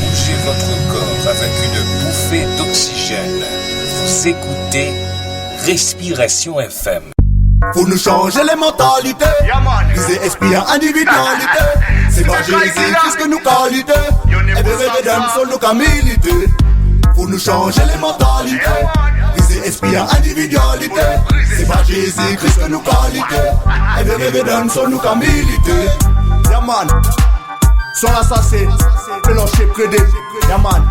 Bougez votre corps avec une bouffée d'oxygène. Vous écoutez Respiration FM. Faut nous changer les mentalités. Viser esprit en individualité. C'est pas Jésus-Christ que nous qualité. Et bébé d'âme sur nous camilité. Faut nous changer les mentalités. Viser esprit en individualité. C'est pas Jésus-Christ que nous qualité. Et bébé d'âme sur nous camilité. Yaman, son assassin, mélanger prédé. Yaman,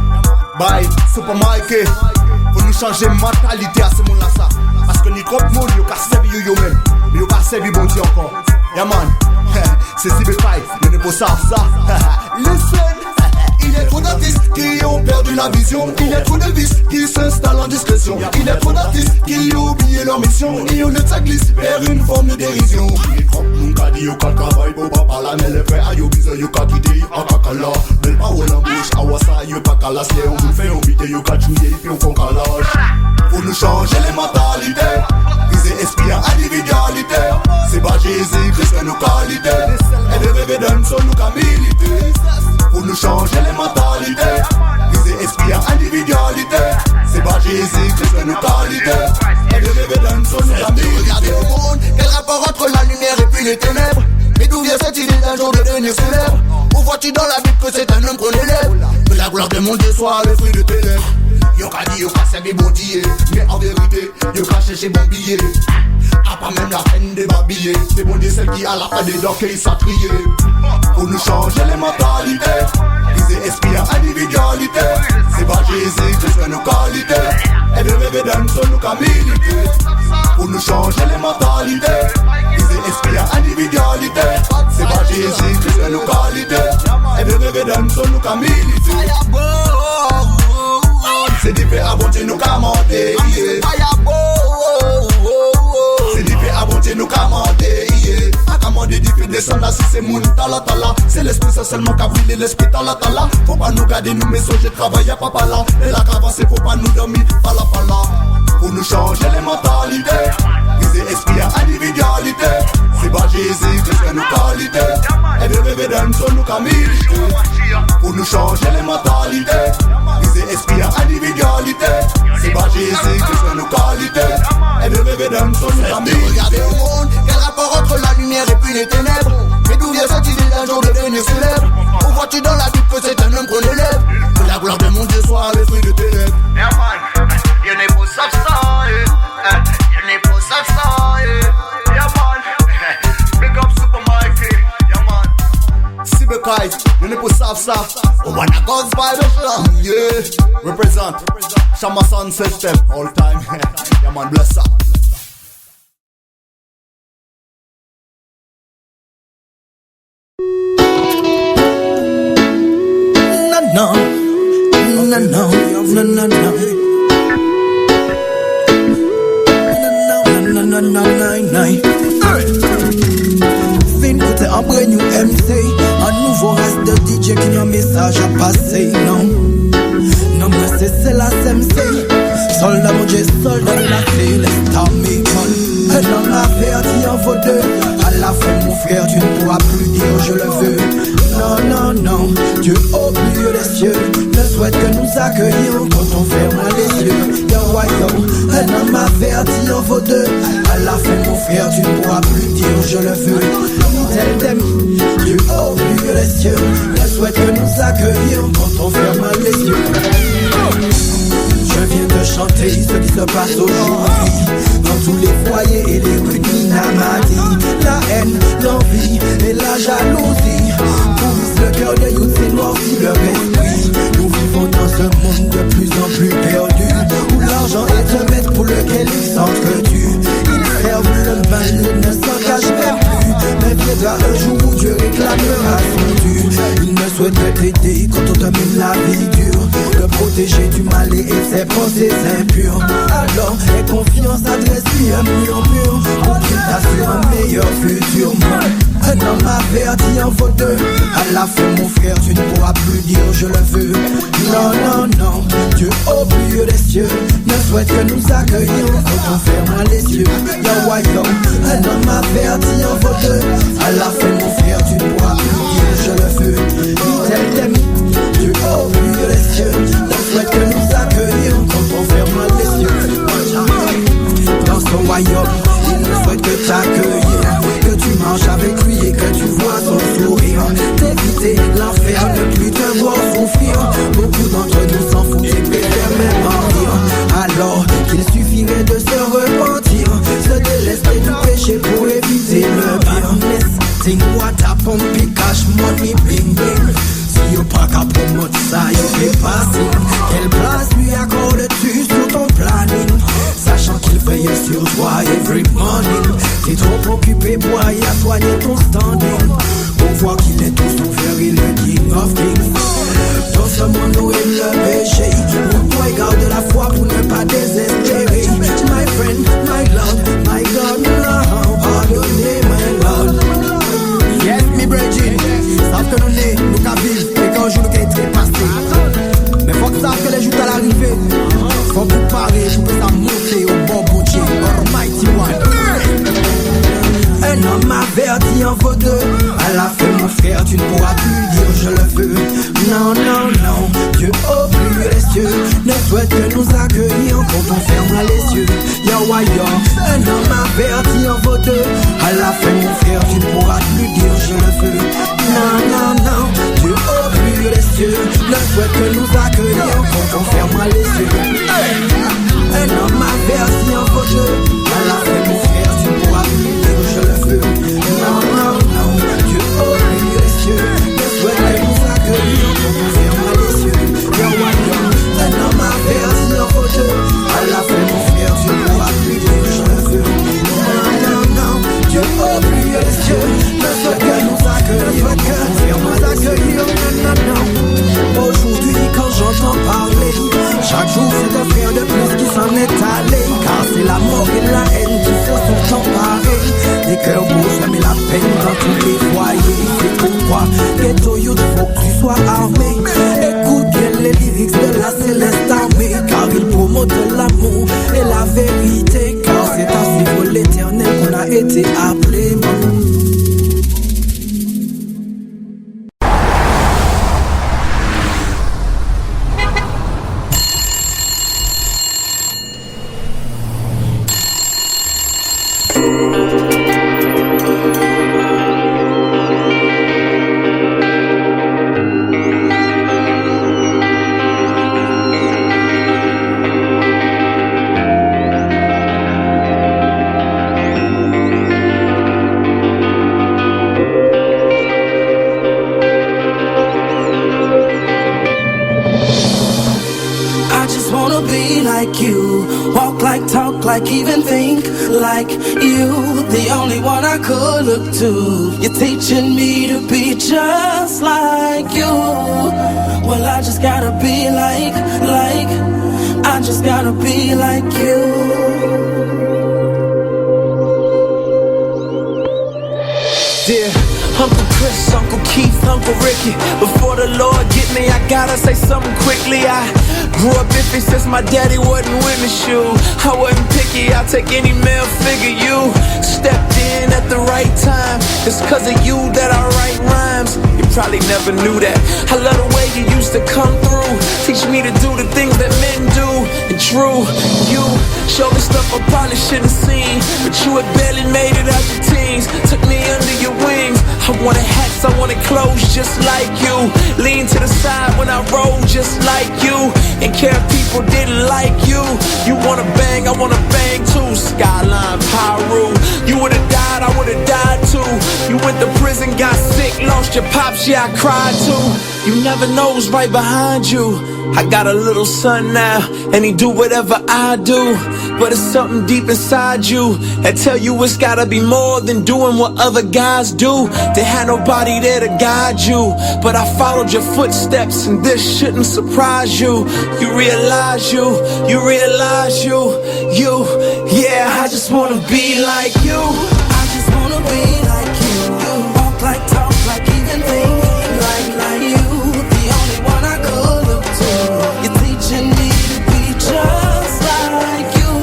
bye, Super Mike. Faut nous changer mentalité à ce monde-là ça. Parce que ni trop de monde yo ka servi yo même. Yo ka servi bon Dieu encore. Yaman, c'est si bécaille, yo ne peut savoir ça. Listen. Il est trop d'artistes qui ont perdu la vision. Il est trop de vices qui s'installent en discrétion. Il est trop d'artistes qui ont oublié leur mission. Et on ne glisse vers une forme de dérision. Il croque mon cadet, yo ka travail pour papa la mais les frères yo bizarre yo ka quitter en kakala. Belle parole en bouche, awasa yo pas calas. Les on vous fait inviter yo ka chouiller puis on font calage. Faut nous changer les mentalités. Viser esprit en individualité. C'est pas Jésus-Christ que nous qualité. Et de bébé donne son nous camilité. Faut nous changer les mentalités. Viser esprit en individualité. C'est pas Jésus-Christ que nous qualité. Et de bébé donne son nous camilité. Regardez au monde, quel rapport entre la lumière et puis les ténèbres. Mais d'où vient cette idée d'un jour de devenir célèbre? Où vois-tu dans la Bible que c'est un homme qu'on élève? Que la gloire de mon Dieu soit le fruit de tes lèvres. Yo ka dit yo ka servi bon Dieu. Mais en vérité, yo ka chercher bon billet. A pas même la peine de babiller. C'est bon Dieu celle qui a la paix des dents qu'il s'est trié. Pour nous changer les mentalités. Viser esprit en individualité. C'est pas Jésus-Christ que nous qualité. Et de bébé donne son nous camilité. Pour nous changer les mentalités. Viser esprit en individualité. C'est pas Jésus-Christ que nous qualité. Et de bébé donne son nous camilité. C'est différent à bon Dieu nous commander. C'est différent à bon Dieu nous commander. A commander différent descendre si c'est mon tala tala. C'est l'esprit c'est seulement qu'a brûlé l'esprit tala tala. Faut pas nous garder nous messages travail à papa là. Et la qu'avancer faut pas nous dormir pala pala. Faut nous changer les mentalités. Viser esprit en individualité. C'est pas Jésus-Christ que nous qualité. Et de bébé donne son nous camilité. Faut nous changer les mentalités. Viser esprit en individualité. C'est pas Jésus-Christ que nous qualité. Et de bébé donne son nous camilité. Regardez au monde, quel rapport entre la lumière et puis les ténèbres. Mais d'où vient cette idée d'un jour de devenir célèbre? Où vois-tu dans la Bible que c'est un homme qu'on élève? Que la gloire de mon Dieu soit le fruit de tes lèvres. Yeah man, you n'est pas ça, you n'est pas ça, yeah man. Big up Super Mikey, yeah man. Sibekai, you n'est pas ça. Oh man, I goes by the show. Yeah, represent Shama Sound System all time. Yeah man, bless up. Fin écouter un brand new MC, un nouveau reste de DJ qui a un message à passer. Non, non, moi c'est la SMC. Soldat mon Dieu, soldat de la fée, laisse t'armer con. Un homme averti en vaut deux. À la fin mon frère, tu ne pourras plus dire je le veux. Non, non, non, Dieu au milieu des cieux ne souhaite que nous accueillir quand on ferme les yeux. Yo, yo, un homme averti en vaut deux. À la fin mon frère, tu ne pourras plus dire je le veux. Tel t'aime, Dieu au milieu des cieux ne souhaite que nous accueillir quand on ferme les yeux. Je viens de chanter ce qui se passe aujourd'hui dans tous les foyers et les rues d'Inamadi. La haine, l'envie et la jalousie pourrissent le cœur de youth et noircissent leur esprit. Nous vivons dans un monde de plus en plus perdu où l'argent est un maître pour lequel ils s'entretuent. Ils servent le mal et ne s'engagent même plus. Mais viendra un jour où Dieu réclamera son dû. Il ne souhaite que t'aider quand on te mène la vie dure, te protéger du mal et de ses pensées impures. Alors aie confiance, adresse-lui un murmure pour qu'il t'assure un meilleur futur. Un homme averti en vaut deux. À la fin mon frère tu ne pourras plus dire je le veux. Non, non, non, Dieu au plus haut des cieux ne souhaite que nous accueillir quand on ferme les yeux. Yo, yo, un homme averti en vaut deux. À la fin mon frère tu ne pourras plus dire je le veux. Dieu au plus haut des cieux ne souhaite que nous accueillir quand on ferme les yeux. Dans son royaume il ne souhaite que t'accueillir, que tu marches avec lui et que tu vois son sourire. D'éviter l'enfer, ne plus te voir souffrir. Beaucoup d'entre nous s'en foutent et préfèrent même en rire. Alors qu'il suffirait de se repentir, se délester du péché pour éviter le pire. Nesting water, pumping cash money, bling bling. Si y'a pas qu'à promote ça, y'a fait passer. Quelle place lui accordes-tu sur ton planning? Sachant qu'il veille sur toi every morning. T'es trop occupé pour aller à soigner ton standing. Pour voir qu'il est tout sauveur et le king of kings. Dans ce monde où il le péché, pourquoi il garde la foi pour ne pas désespérer? My friend, my Lord, my God, Lord, pardonnez my Lord. Yes, me Bridget, savent que nous nés, nous qu'à vivre, et qu'un jour nous qu'à être passé. Mais faut que ça que les jours à l'arrivée, faut préparer pour que ça monte au bon Dieu, Almighty One. Un homme averti en vaut deux. À la fin mon frère tu ne pourras plus dire je le veux. Non, non, non, Dieu au plus haut des cieux ne souhaite que nous accueillir quand on ferme les yeux. Yo, yo, un homme averti en vaut deux. À la fin mon frère tu ne pourras plus dire je le veux. Non, non, non, Dieu au plus haut des cieux ne souhaite que nous accueillir quand on ferme les yeux. Un homme averti en vaut deux. À la fin mon frère tu ne pourras plus dire je le veux. Non, non, non, Dieu au plus haut des cieux ne souhaite que nous accueillir quand on ferme les yeux. Yo, yo, un homme averti en vaut deux. À la fin mon frère tu ne pourras plus dire je le veux. Non, non, non, Dieu au plus haut des cieux ne souhaite que nous accueillir quand on ferme les yeux. Non, non, aujourd'hui quand j'entends parler, chaque jour c'est un frère de plus qui s'en est allé. Car c'est la mort et la haine qui se sont emparés. Des cœurs beaux, mais la peine dans tous les foyers. C'est pourquoi, ghetto youth, faut que tu sois armé. Écoute bien les lyrics de la céleste armée. Car ils promotent l'amour et la vérité. Car c'est à suivre l'éternel qu'on a été appelé. Like even think like you, the only one I could look to. You're teaching me to be just like you. Well, I just gotta be like, I just gotta be like you. Dear Uncle Chris, Uncle Keith, Uncle Ricky, before the Lord get me, I gotta say something quickly. I grew up iffy since my daddy wasn't with me, shoe. I wasn't picky, I'll take any male figure. You stepped in at the right time. It's cause of you that I write rhymes. You probably never knew that. I love the way you used to come through. Teach me to do the things that men do. And true, you showed me stuff I probably shouldn't seen. But you had barely made it out your teens. Took me under your wings. I wanted hats, I wanted clothes just like you. Lean to the side when I roll just like you. And care if people didn't like you. You wanna bang, I wanna bang too. Skyline, Pyru. You would've died, I would've died too. You went to prison, got sick, lost your pops, yeah I cried too. You never know who's right behind you. I got a little son now, and he do whatever I do. But it's something deep inside you that tell you it's gotta be more than doing what other guys do. They had nobody there to guide you, but I followed your footsteps, and this shouldn't surprise you. You realize you, you realize you, Yeah, I just wanna be like you. I just wanna be like you. Walk like, talk like, even think like you. The only one I could look to. You're teaching me to be just like you.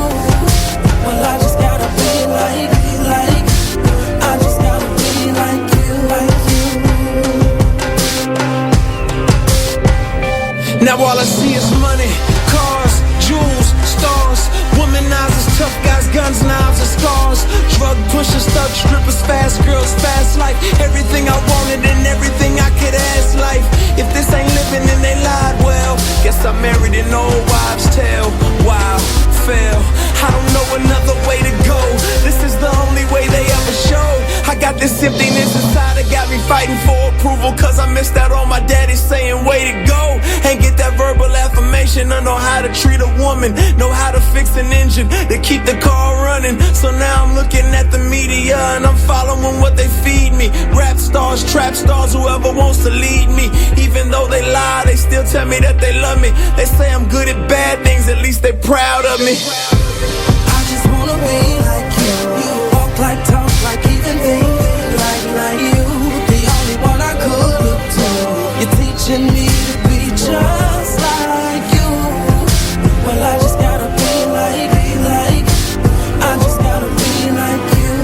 Well, I just gotta be like. I just gotta be like you. Now all I see is money, cars, jewels, stars, womanizers, tough guys, guns, knives, and scars. Drug pushers, thug strippers, fast girls, fast life. Everything I wanted and everything I could ask life. If this ain't living, then they lied. Well, guess I married an old wives' tale. Wow, fail. I don't know another way to go. This is the only way they ever show. I got this emptiness inside that got me fighting for approval. Cause I missed out on my daddy saying way to go. Ain't get that verbal affirmation. I know how to treat a woman, know how to fix an engine to keep the car running. So now I'm looking at the media and I'm following what they feed me. Rap stars, trap stars, whoever wants to lead me. Even though they lie, they still tell me that they love me. They say I'm good at bad things, at least they proud of me. I just wanna be like you. Walk like, talk like, even think like you. The only one I could look to. You're teaching me to be just like you. Well, I just gotta be like. I just gotta be like you.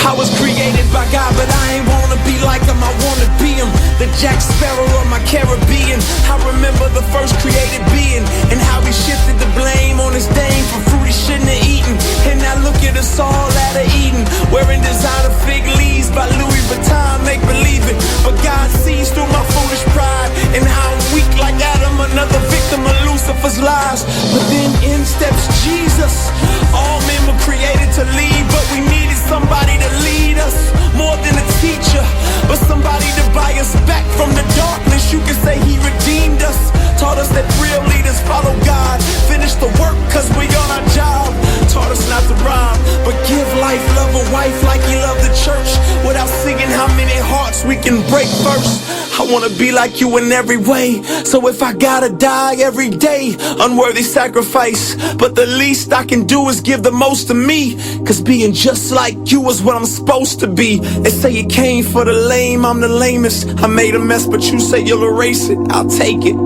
I was created by God, but I ain't wanna be like him, I wanna be him. The Jack Sparrow of my Caribbean. I remember the first created being and how he shifted the blame on his dame for fruit he shouldn't have eaten. And now look at us all out of Eden, wearing designer fig leaves by Louis Vuitton, make believe it. But God sees through my foolish pride and how I'm weak like Adam, another victim of Lucifer's lies. But then in steps Jesus. All men were created to lead, but we needed somebody to lead us, more than a teacher, but somebody to buy us back from the darkness. You can say he redeemed us, taught us that real leaders follow God, finish the work cause we on our job, taught us not to rhyme, but give life, love a wife like he loved the church, without singing how many hearts we can break first. I wanna be like you in every way, so if I gotta die every day, unworthy sacrifice, but the least I can do is give the most to me, cause being just like you is what I'm supposed to be. They say you came for the lame, I'm the lamest. I made a mess, but you say you'll erase it, I'll take it.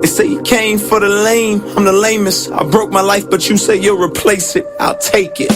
They say you came for the lame, I'm the lamest. I broke my life, but you say you'll replace it, I'll take it.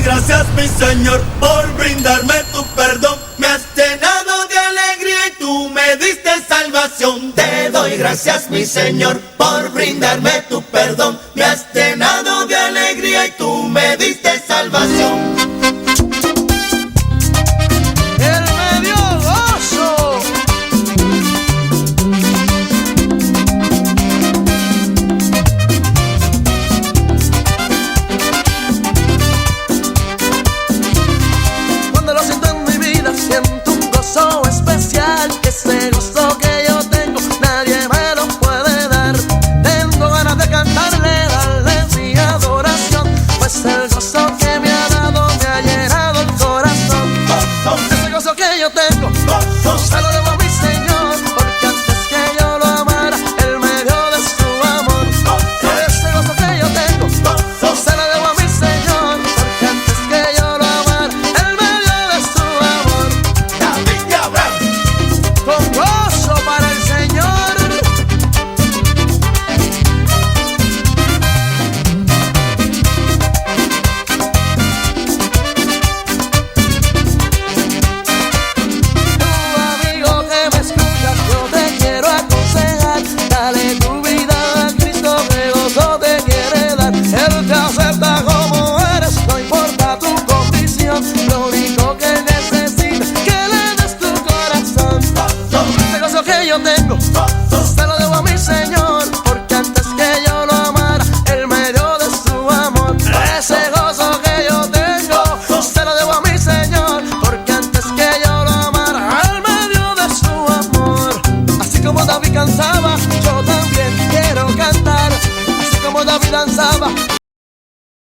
Gracias mi Señor por brindarme tu perdón. Me has llenado de alegría y tú me diste salvación. Te doy gracias mi Señor por brindarme tu perdón. Me has llenado de alegría y tú me diste salvación.